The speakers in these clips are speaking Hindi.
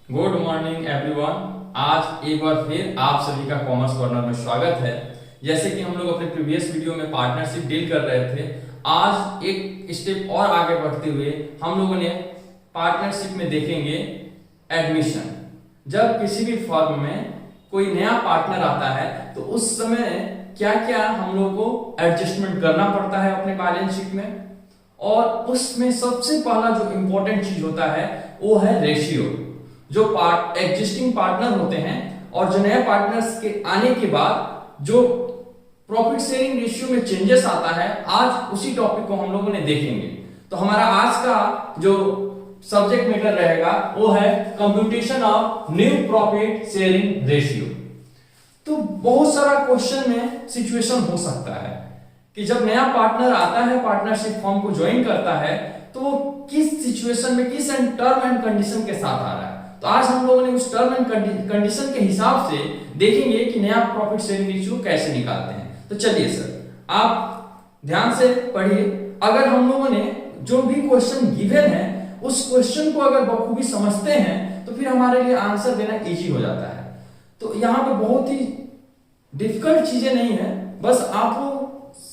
Good morning everyone. आज एक बार फिर आप सभी का कॉमर्स कॉर्नर में स्वागत है। जैसे कि हम लोग अपने प्रीवियस वीडियो में पार्टनरशिप डील कर रहे थे, आज एक स्टेप और आगे बढ़ते हुए हम लोगों ने पार्टनरशिप में देखेंगे एडमिशन। जब किसी भी फर्म में कोई नया पार्टनर आता है तो उस समय क्या क्या हम लोग को एडजस्टमेंट करना पड़ता है अपने बैलेंस शीट में, और उसमें सबसे पहला जो इंपॉर्टेंट चीज होता है वो है रेशियो। जो एग्जिस्टिंग पार्टनर होते हैं और जो नए पार्टनर्स के आने के बाद जो प्रॉफिट शेयरिंग रेशियो में चेंजेस आता है, आज उसी टॉपिक को हम लोगों ने देखेंगे। तो हमारा आज का जो सब्जेक्ट मैटर रहेगा वो है computation of new profit sharing ratio. तो बहुत सारा क्वेश्चन में सिचुएशन हो सकता है कि जब नया पार्टनर आता है, पार्टनरशिप फर्म को ज्वाइन करता है, तो वो किस सिचुएशन में, किस टर्म एंड कंडीशन के साथ आ रहा है। तो आज हम लोगों ने उस टर्म एंड कंडीशन के हिसाब से देखेंगे कि नया प्रॉफिट शेयरिंग रेशियो कैसे निकालते हैं। तो चलिए सर, आप ध्यान से पढ़िए। अगर हम लोगों ने जो भी क्वेश्चन गिवन है उस क्वेश्चन को अगर बखूबी समझते हैं तो फिर हमारे लिए आंसर देना इजी हो जाता है। तो यहाँ पे बहुत ही डिफिकल्ट चीजें नहीं है, बस आपको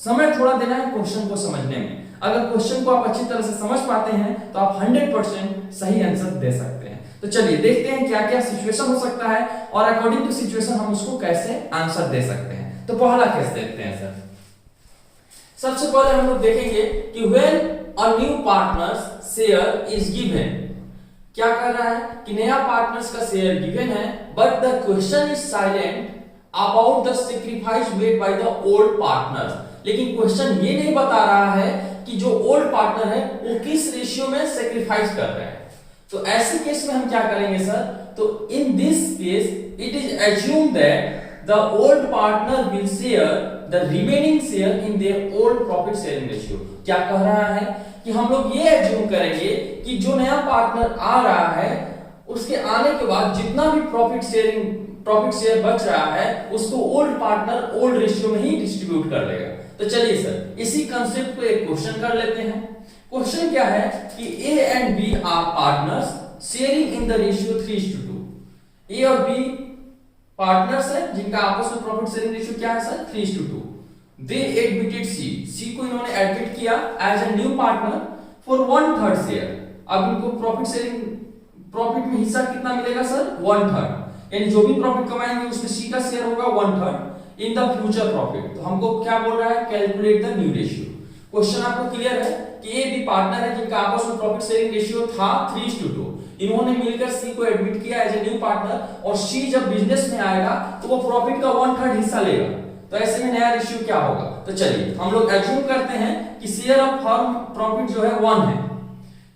समय थोड़ा देना है क्वेश्चन को समझने में। अगर क्वेश्चन को आप अच्छी तरह से समझ पाते हैं तो आप 100% सही आंसर दे सकते हैं। तो चलिए देखते हैं क्या क्या सिचुएशन हो सकता है और अकॉर्डिंग टू सिचुएशन हम उसको कैसे आंसर दे सकते हैं। तो पहला केस देखते हैं सर। सबसे पहले हम लोग देखेंगे कि when a new partners share is given, क्या कर रहा है कि नया पार्टनर्स का शेयर गिवन है, but the question is silent about the sacrifice made by the old partners. लेकिन क्वेश्चन ये नहीं बता रहा है कि जो ओल्ड पार्टनर है वो किस रेशियो में सैक्रिफाइस कर रहे हैं। तो ऐसे केस में हम क्या करेंगे सर, तो in this case it is assume that the old partner will share the remaining share in their old profit sharing ratio. क्या कह रहा है कि हम लोग ये एज्यूम करेंगे कि जो नया पार्टनर आ रहा है उसके आने के बाद जितना भी प्रॉफिट शेयर बच रहा है उसको ओल्ड पार्टनर ओल्ड रेशियो में ही डिस्ट्रीब्यूट कर लेगा। तो चलिए सर, इसी कंसेप्ट को एक क्वेश्चन कर लेते हैं। क्वेश्चन क्या है कि A and B are partners sharing in the ratio 3:2। A और बी पार्टनर्स है जिनका आपस में प्रॉफिट शेयरिंग रेशियो क्या है सर, 3:2। दे एडमिटेड सी को इन्होंने एडमिट किया as a new partner for 1/3 share. अब इनको प्रॉफिट में हिस्सा कितना मिलेगा सर, 1/3। यानी जो भी प्रॉफिट कमाएंगे उसमें सी का शेयर होगा 1/3 इन द फ्यूचर प्रॉफिट। तो हमको क्या बोल रहा है, calculate the new ratio. Question आपको क्लियर है कि ए बी पार्टनर है जिनका आपस में प्रॉफिट शेयरिंग रेशियो था 3:2। इन्होंने मिलकर सी को एडमिट किया एज ए न्यू पार्टनर, और सी जब बिजनेस में आएगा तो वो प्रॉफिट का 1/3 हिस्सा लेगा। तो ऐसे में नया रेशियो क्या होगा। तो चलिए हम लोग एज्यूम करते हैं कि शेयर ऑफ फर्म प्रॉफिट जो है 1 है,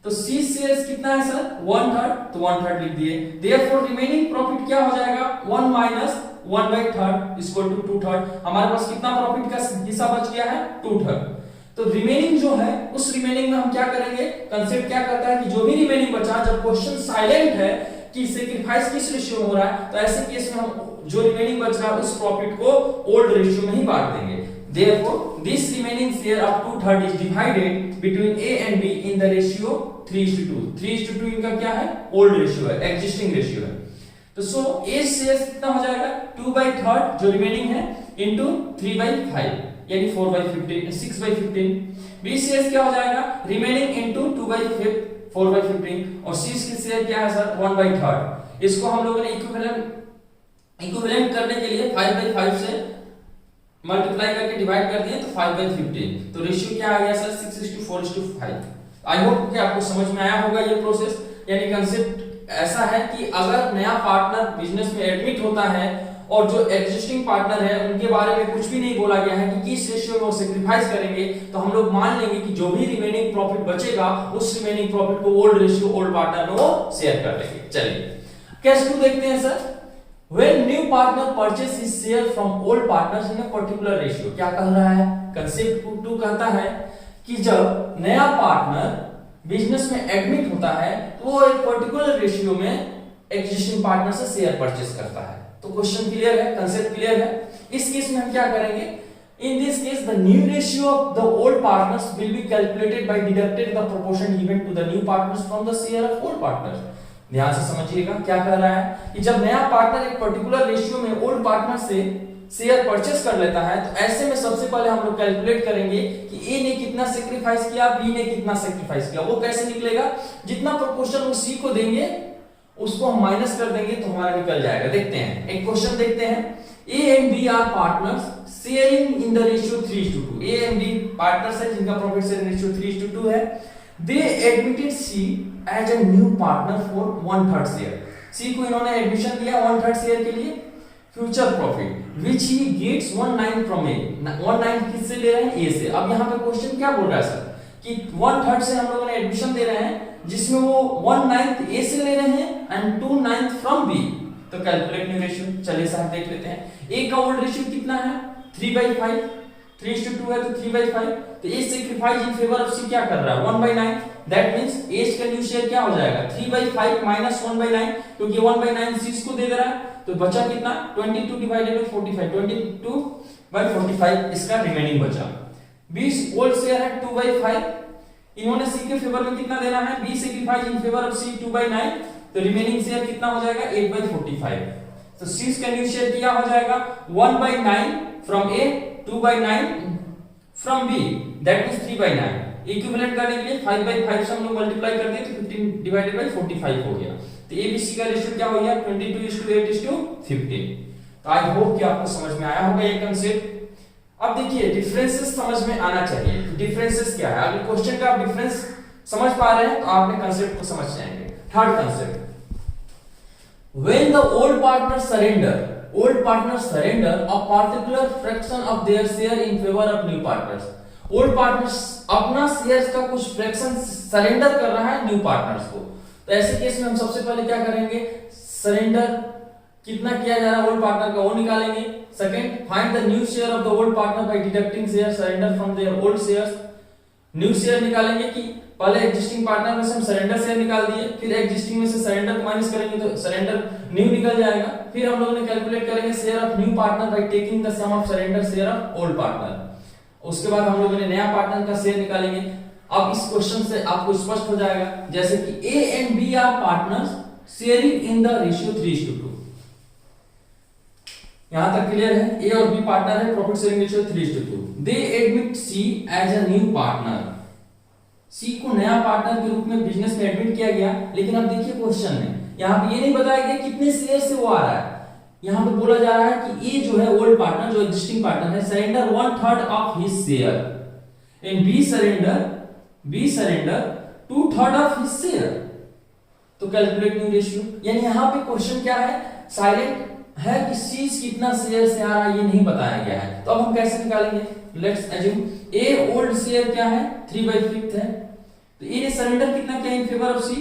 तो सी शेयर्स कितना है सर, 1/3, तो 1/3 लिख दिए। देयरफॉर रिमेनिंग प्रॉफिट क्या हो जाएगा, 1 माइनस 1/3 इक्वल टू 2/3। हमारे पास कितना प्रॉफिट का हिस्सा बच गया है, 2/3। तो रिमेनिंग जो है उस रिमेनिंग में हम क्या करेंगे, कंसेप्ट क्या करता है कि जो भी रिमेनिंग बचा, जब क्वेश्चन साइलेंट है कि सैक्रिफाइस किस रेशियो में हो रहा है, तो ऐसे केस में हम जो रिमेनिंग बच रहा है उस प्रॉफिट को ओल्ड रेशियो में ही बांट देंगे। Therefore, this remaining share of 2/3 is divided between A and B in the ratio 3:2। 3:2 इनका क्या है, ओल्ड रेशियो है, एग्जिस्टिंग रेशियो है। तो सो A शेयर कितना हो जाएगा, 2/3 जो रिमेनिंग है इनटू 3/5 यानी 4/15, 6/15। B शेयर क्या हो जाएगा, रिमेनिंग इनटू 2/5 4/15, और C की शेयर क्या है सर, 1/3। इसको हम लोगों ने इक्विवेलेंट करने के लिए 5/5 से मल्टीप्लाई करके डिवाइड कर दिए तो 5/15। तो रेशियो क्या आ गया सर, 6:4:5। आई होप कि आपको समझ में आया होगा ये प्रोसेस। यानी कंसेप्ट ऐसा है कि अगर नया पार्टनर बिजनेस में एडमिट होता है और जो एग्जिस्टिंग पार्टनर है उनके बारे में कुछ भी नहीं बोला गया है कि किस रेशियो में वो सैक्रिफाइस करेंगे, तो हम लोग मान लेंगे कि जो भी रिमेनिंग प्रॉफिट बचेगा उस रिमेनिंग प्रॉफिट को ओल्ड रेशियो ओल्ड पार्टनर में वो शेयर कर लेंगे। चलिए केस 2 देखते हैं sir. When new partner purchase his share from old partners in a particular ratio, क्या कह रहा है, कंसेप्ट 2 कहता है कि जब नया पार्टनर बिजनेस में एडमिट होता है तो वो एक पर्टिकुलर रेशियो में एग्जिस्टिंग पार्टनर से शेयर परचेस करता है। तो क्वेश्चन क्लियर है, कंसेप्ट क्लियर है। इस केस में हम क्या करेंगे, in this case the new ratio of the old partners will be calculated by deducting the proportion given to the new partners from the share of old partners। ध्यान से समझिएगा क्या कह रहा है कि जब नया पार्टनर एक पर्टिकुलर रेशियो में ओल्ड पार्टनर से शेयर परचेस कर लेता है तो ऐसे में सबसे पहले हम लोग कैलकुलेट करेंगे कि ए ने कितना सेक्रीफाइस किया, बी ने कितना सेक्रीफाइस किया। वो कैसे निकलेगा, जितना प्रोपोर्शन वो सी को देंगे उसको हम माइनस कर देंगे तो हमारा निकल जाएगा। देखते हैं, एक क्वेश्चन देखते हैं। A and B are partners sharing in the ratio 3:2। A and B partners है जिनका प्रॉफिट शेयरिंग रेशियो 3:2 है। They admitted C as a new partner for 1/3 share. C को इन्होंने एडमिशन दिया 1/3 शेयर के लिए। Future profit which he gets 1/9 from A. 1/9 किससे ले रहे हैं, ए से। अब यहाँ पे क्वेश्चन क्या बोल रहा है सर कि 1/3 से हम लोगों ने एडमिशन दे रहे हैं जिसमें वो 1/9 ए से ले रहे हैं एंड 2/9 फ्रॉम बी। तो कैलकुलेट न्यू रेशियो, चलिए साहब देख लेते हैं। ए का ओल्ड रेशियो कितना है 3/5, 3:2 है तो 3/5। तो A sacrifice in favour of C क्या कर रहा है 1/9। दैट मींस ए का न्यू शेयर क्या हो जाएगा 3/5 माइनस 1/9, क्योंकि 1/9 सी को दे दे रहा है। तो बचा कितना 22 डिवाइडेड बाय 45, 22/45 इसका रिमेनिंग बचा। 20 ओल्ड शेयर है 2/5। इन्होंने सी के फेवर में कितना देना है, B sacrifice in favour of C 2/9। तो रिमेनिंग शेयर कितना हो जाएगा 8/45। तो सी का न्यू शेयर क्या हो जाएगा 1/9 from A, 2/9 from B, that means 3/9। Equivalent करने के लिए 5/5 से हम लोग मल्टीप्लाई कर दें तो 15 डिवाइडेड बाय 45 हो गया। तो ए बी सी का रेशियो क्या हो गया 22:8:15। तो आई होप कि आपको समझ में आया होगा ये कंसेप्ट। अब देखिए डिफरेंसेस समझ में आना चाहिए। तो डिफरेंसेस क्या है, अगर क्वेश्चन का आप डिफरेंस समझ पा रहे हैं तो आपने कंसेप्ट को समझ जाएंगे। Third concept, when the old partners surrender a particular fraction of their share in favor of new partners। Old partners अपना शेयर्स का कुछ फ्रैक्शन सरेंडर कर रहा है न्यू पार्टनर्स को। तो ऐसे केस में हम सबसे पहले क्या करेंगे, सरेंडर कितना किया जा रहा है ओल्ड पार्टनर का वो निकालेंगे। Second, find the new share of the old partner by deducting share surrender from their old shares. New share निकालेंगे कि पहले एग्जिस्टिंग पार्टनर में से हम सरेंडर शेयर निकाल दिए, फिर एग्जिस्टिंग में से सरेंडर को माइनस करेंगे तो सरेंडर न्यू निकल जाएगा। फिर हम लोगों ने कैलकुलेट करेंगे share of new partner by taking the sum of surrender share of old partner. उसके बाद हम लोगों ने नया पार्टनर का शेयर निकालेंगे। अब इस क्वेश्चन से आपको स्पष्ट हो जाएगा जैसे कि A and B are partners sharing in the ratio 3:2। यहां तक क्लियर है, ए और बी पार्टनर है, profit sharing ratio 3:2। They admit C as a new partner. C को नया पार्टनर के रूप में बिजनेस में एडमिट किया गया। लेकिन अब देखिए क्वेश्चन में यहां पे ये नहीं बताया गया कितने शेयर से वो आ रहा है। यहां पे बोला जा रहा है कि ए जो है ओल्ड पार्टनर जो एग्जिस्टिंग पार्टनर है surrender 1/3 of his share and B surrender 2/3 of his share. तो कैलकुलेट न्यू रेशियो, यानी यहां पे क्वेश्चन क्या है साइलेंट है कि सी कितना शेयर से आ रहा है ये नहीं बताया गया है। तो अब हम कैसे निकालेंगे, let's assume A old share क्या है 3/5 है। तो ए ने सरेंडर कितना किया इन फेवर ऑफ सी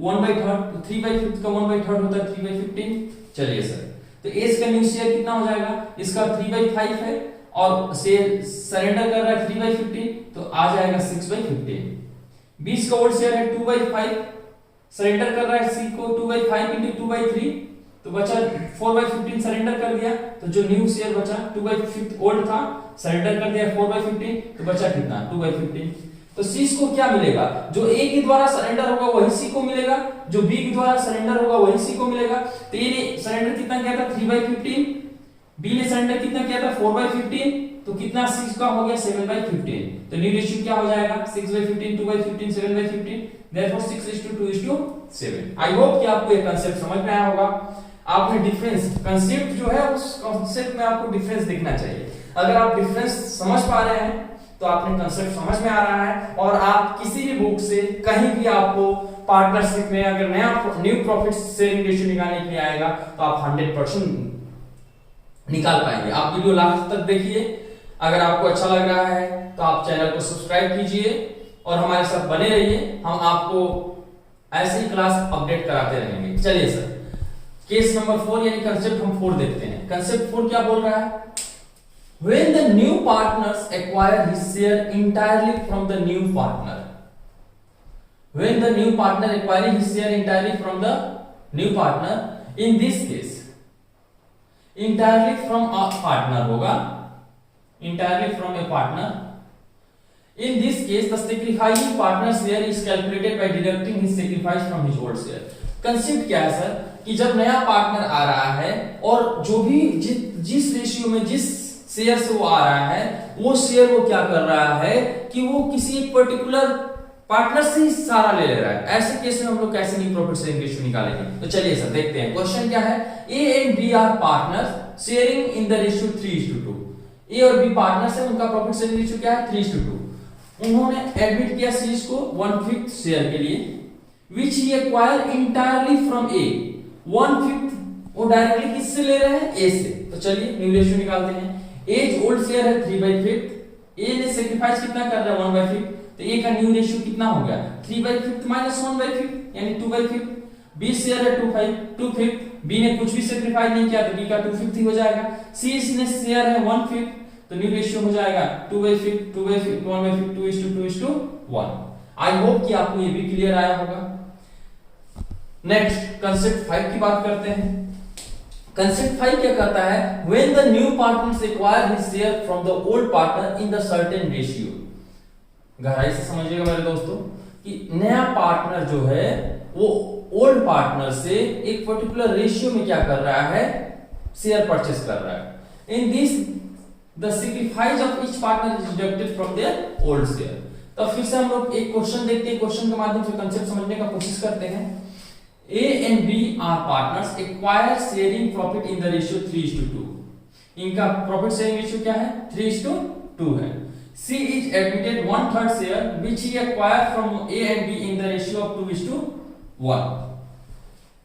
1/3। तो 3/5 का 1/3 होता है 3/15। चलिए सर, तो ए का न्यू शेयर कितना हो जाएगा, इसका 3/5 है और शेयर सरेंडर कर रहा है 3/15 तो आ जाएगा 6/15। 20 का ओल्ड शेयर है 2/5, सरेंडर कर रहा है सी को 2/5 into 2/3 तो बचा 4/15 सरेंडर कर दिया। तो जो न्यू शेयर बचा 2/5 ओल्ड था सरेंडर कर दिया 4/15 तो बचा कितना 2/15। तो सी को क्या मिलेगा, जो ए के द्वारा सरेंडर होगा वही सी को मिलेगा, जो बी के द्वारा सरेंडर होगा वही सी को मिलेगा। तो ए ने सरेंडर कितना किया था 3/15, बी ने सरेंडर कितना किया था 4/15 तो कितना सी का हो गया 7/15। तो न्यू रेशियो क्या हो जाएगा 6/15, 2/15, 7/15, देयरफॉर 6:2:7। आई होप कि आपको ये कांसेप्ट समझ में आया होगा। आपने डिफरेंस कांसेप्ट जो है उस कांसेप्ट में आपको डिफरेंस दिखना चाहिए। अगर आप डिफरेंस समझ पा रहे हैं तो आपने कांसेप्ट समझ में आ रहा है और आप किसी भी बुक से कहीं भी आपको पार्टनरशिप में अगर न्यू प्रॉफिट शेयरिंग रेशियो निकालने के लिए आएगा तो आप 100% निकाल पाएंगे। आप वीडियो लास्ट तक देखिए। अगर आपको अच्छा लग रहा है तो आप चैनल को सब्सक्राइब कीजिए और हमारे साथ बने रहिए। हम आपको ऐसे ही क्लास अपडेट कराते रहेंगे। चलिए सर, केस नंबर 4 यानी कंसेप्ट हम 4 देखते हैं। कंसेप्ट 4 क्या बोल रहा है, when the new partners acquire his share entirely from the new partner, when the new partner acquiring his share entirely from the new partner, in this case entirely from a partner होगा, entirely from a partner, In this case, the sacrificing partner's share is calculated by deducting his sacrifice from his old share. Concept क्या है सर कि जब नया पार्टनर आ रहा है और जो भी जिस रेशियो में जिस शेयर से वो आ रहा है वो शेयर वो क्या कर रहा है कि वो किसी एक पर्टिकुलर पार्टनर से ही सारा ले रहा है। ऐसे केस में हम लोग कैसे नहीं प्रॉफिट शेयरिंग रेशियो निकालेंगे? तो चलिए सर देखते हैं। क्वेश्चन क्या है? A and B are partners sharing in the ratio 3:2। A और बी पार्टनर्स है, उनका प्रॉफिट शेयरिंग रेशियो क्या है? 3:2। उन्होंने एडमिट किया सीज को 1/5 शेयर के लिए, which he acquired entirely from A। 1/5 वो डायरेक्टली किससे ले रहे हैं? A से। तो चलिए न्यू रेशियो निकालते हैं। एज ओल्ड शेयर है 3/5, A ने सेक्रीफाइस कितना कर रहा है? 1/5। तो A का न्यू रेशियो कितना हो गया? 3/5 माइनस 1/5 यानी 2/5। B शेयर है 2/5, B ने कुछ भी सेक्रीफाइस नहीं किया तो B का 2/5 ही हो जाएगा। C ने शेयर है 1/5 तो न्यू रेशियो हो जाएगा 2/5 1/5 2:1। आई होप कि आपको ये भी क्लियर आया होगा। नेक्स्ट कंसेप्ट 5 की बात करते हैं। कंसेप्ट 5 क्या कहता है? When the new partners acquire his share from the old partner in the certain ratio. गहराई से समझिएगा मेरे दोस्तों कि नया पार्टनर जो है वो ओल्ड पार्टनर से एक पर्टिकुलर रेशियो में क्या कर रहा है? शेयर परचेस कर रहा है। In this the sacrifice of each partner is deducted from their old share. तो फिर से हम लोग एक क्वेश्चन देखते हैं, क्वेश्चन के माध्यम से कंसेप्ट समझने का कोशिश करते हैं। A and B are partners acquire sharing profit in the ratio 3:2। इनका प्रॉफिट शेयरिंग रेशियो क्या है? 3:2 है। C is admitted 1/3 share which he acquired from A and B in the ratio of 2:1।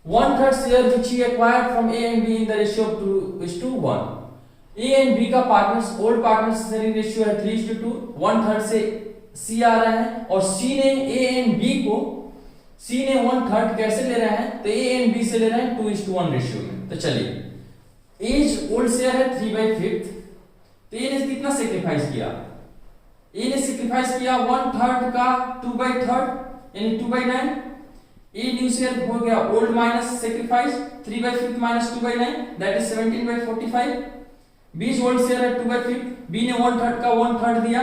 1/3 share which he acquired from A and B in the ratio of 2:1। A and B का partners old partners sharing ratio है 3:2, 1/3 से C आ रहा है और C ने A and B को C ने 1/3 कैसे ले रहे हैं? तो A एंड B से ले रहे हैं 2:1 रेशियो में। तो चलिए एज ओल्ड शेयर है 3/5 तो A ने कितना सेक्रीफाइस किया? A ने सेक्रीफाइस किया 1/3 का 2/3 यानी 2/9। A न्यू शेयर हो गया old minus sacrifice 3/5 minus 2/9 that is 17/45। B old share है 2/5, B ने 1/3 का 1/3 दिया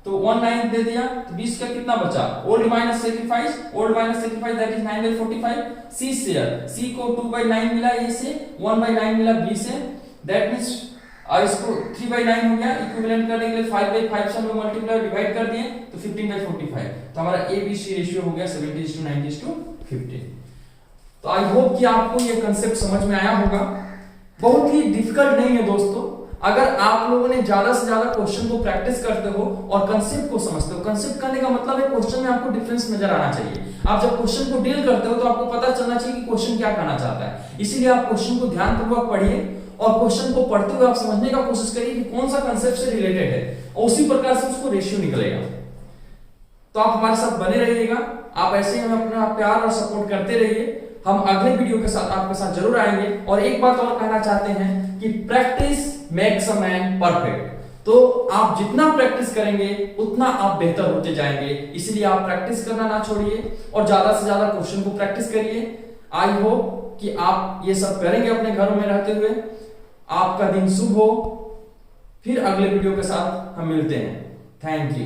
तो 1/9 दे दिया तो 20 का कितना बचा? Old minus sacrifice that is 9/45। C share C को 2/9 मिला A से, 1/9 मिला B से, दैट मींस इसको 3/9 हो गया। इक्विवेलेंट करने के लिए 5/5 से हम लोग मल्टीप्लाई डिवाइड कर दिए तो 15/45। तो हमारा ABC रेशियो हो गया 70:90:15। तो आई होप कि आपको ये कांसेप्ट समझ में आया होगा। बहुत ही डिफिकल्ट नहीं है दोस्तों। अगर आप लोगों ने ज्यादा से ज्यादा क्वेश्चन को प्रैक्टिस करते हो और कंसेप्ट को समझते हो, कंसेप्ट करने का मतलब है क्वेश्चन में आपको डिफरेंस नजर आना चाहिए। आप जब क्वेश्चन को डील करते हो तो आपको पता चलना चाहिए कि क्वेश्चन क्या कहना चाहता है। इसीलिए आप क्वेश्चन को ध्यानपूर्वक पढ़िए और क्वेश्चन को पढ़ते हुए आप समझने का कोशिश करिए कि कौन सा कंसेप्ट से रिलेटेड है और उसी प्रकार से उसको रेशियो निकलेगा। तो आप हमारे साथ बने रहिएगा। आप ऐसे ही हमें अपना प्यार और सपोर्ट करते रहिए। हम अगले वीडियो के साथ आपके साथ जरूर आएंगे। और एक बात और कहना चाहते हैं कि practice makes a man perfect. तो आप जितना प्रैक्टिस करेंगे उतना आप बेहतर होते जाएंगे। इसलिए आप प्रैक्टिस करना ना छोड़िए और ज्यादा से ज्यादा क्वेश्चन को प्रैक्टिस करिए। आई होप कि आप ये सब करेंगे अपने घरों में रहते हुए। आपका दिन शुभ हो। फिर अगले वीडियो के साथ हम मिलते हैं। Thank you.